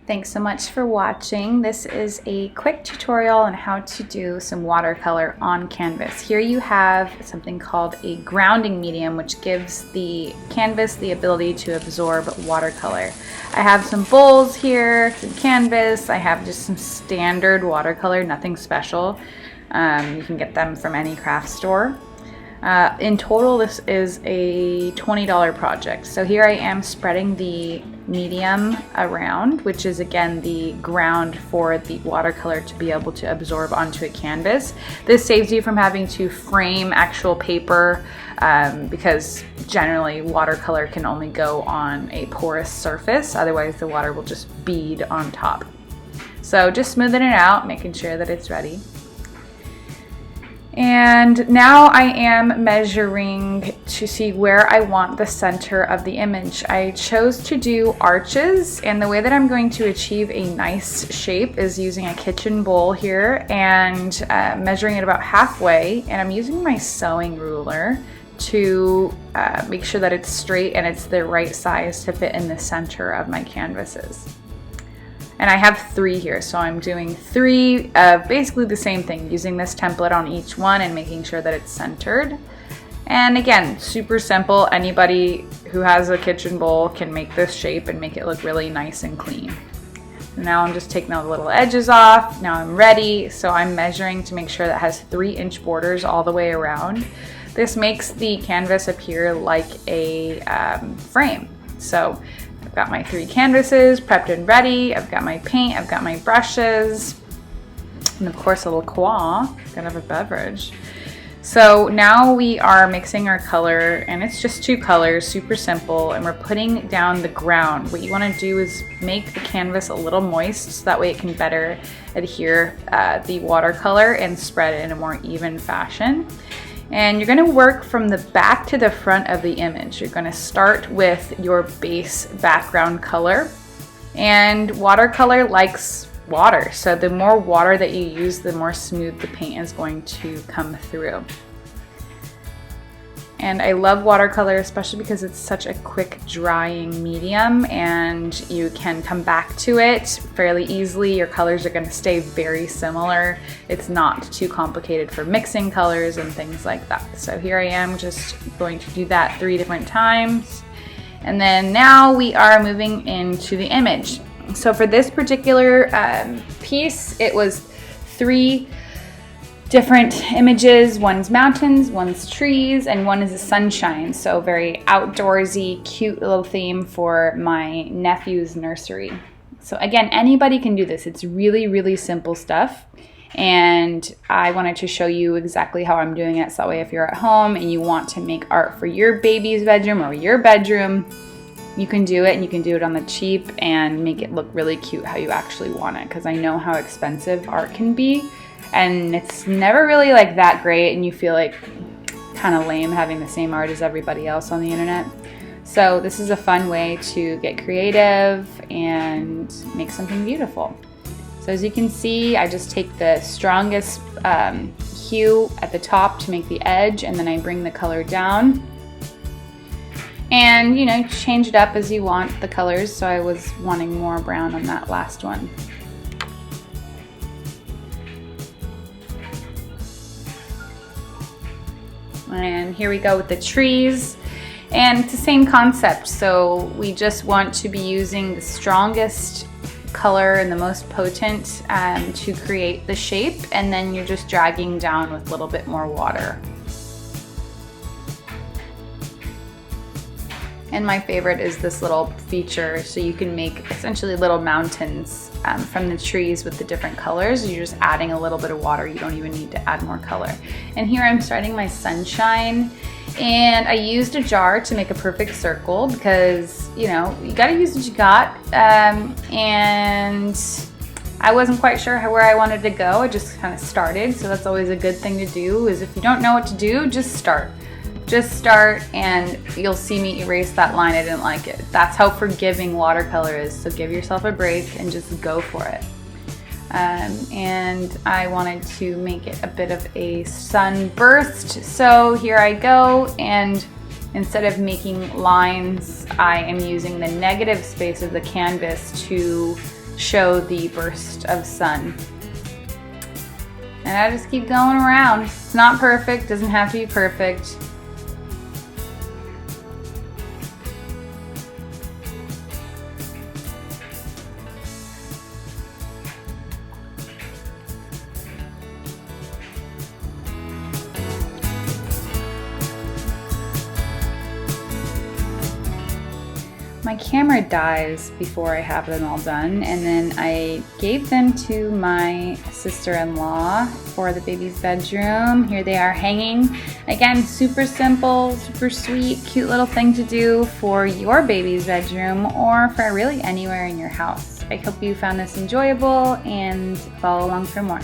Thanks so much for watching. This is a quick tutorial on how to do some watercolor on canvas. Here you have something called a grounding medium, which gives the canvas the ability to absorb watercolor. I have some bowls here, some canvas. I have just some standard watercolor, nothing special. You can get them from any craft store. In total, this is a $20 project. So here I am spreading the medium around, which is again the ground for the watercolor to be able to absorb onto a canvas. This saves you from having to frame actual paper because generally watercolor can only go on a porous surface, otherwise the water will just bead on top. So just smoothing it out, making sure that it's ready. And now I am measuring to see where I want the center of the image. I chose to do arches, and the way that I'm going to achieve a nice shape is using a kitchen bowl here and measuring it about halfway, and I'm using my sewing ruler to make sure that it's straight and it's the right size to fit in the center of my canvases. And I have 3 here, so I'm doing 3 of basically the same thing, using this template on each one and making sure that it's centered. And again, super simple. Anybody who has a kitchen bowl can make this shape and make it look really nice and clean. Now I'm just taking the little edges off. Now I'm ready, so I'm measuring to make sure that it has 3-inch borders all the way around. This makes the canvas appear like a frame. So I've got my 3 canvases prepped and ready. I've got my paint, I've got my brushes, and of course a little qua, kind of a beverage. So now we are mixing our color, and it's just 2 colors, super simple, and we're putting down the ground. What you want to do is make the canvas a little moist so that way it can better adhere the watercolor and spread it in a more even fashion. And you're going to work from the back to the front of the image. You're going to start with your base background color, and watercolor likes water, so the more water that you use, the more smooth the paint is going to come through. And I love watercolor, especially because it's such a quick drying medium and you can come back to it fairly easily. Your colors are going to stay very similar. It's not too complicated for mixing colors and things like that. So here I am just going to do that 3 different times. And then now we are moving into the image. So for this particular piece, it was 3 different images. One's mountains, one's trees, and one is a sunshine. So very outdoorsy, cute little theme for my nephew's nursery. So again, anybody can do this. It's really, really simple stuff. And I wanted to show you exactly how I'm doing it. So that way if you're at home and you want to make art for your baby's bedroom or your bedroom, you can do it, and you can do it on the cheap and make it look really cute how you actually want it. Because I know how expensive art can be, and it's never really like that great, and you feel like kind of lame having the same art as everybody else on the internet. So this is a fun way to get creative and make something beautiful. So as you can see, I just take the strongest hue at the top to make the edge, and then I bring the color down. And you know, change it up as you want the colors. So I was wanting more brown on that last one. And here we go with the trees. And it's the same concept. So we just want to be using the strongest color and the most potent to create the shape. And then you're just dragging down with a little bit more water. And my favorite is this little feature, so you can make essentially little mountains from the trees with the different colors. You're just adding a little bit of water. You don't even need to add more color. And here I'm starting my sunshine, and I used a jar to make a perfect circle because, you know, you gotta use what you got. And I wasn't quite sure where I wanted to go. I just kind of started, so that's always a good thing to do, is if you don't know what to do, just start. Just start, and you'll see me erase that line. I didn't like it. That's how forgiving watercolor is, so give yourself a break and just go for it. And I wanted to make it a bit of a sunburst, so here I go, and instead of making lines, I am using the negative space of the canvas to show the burst of sun. And I just keep going around. It's not perfect, doesn't have to be perfect. My camera dies before I have them all done, and then I gave them to my sister-in-law for the baby's bedroom. Here they are hanging. Again, super simple, super sweet, cute little thing to do for your baby's bedroom or for really anywhere in your house. I hope you found this enjoyable and follow along for more.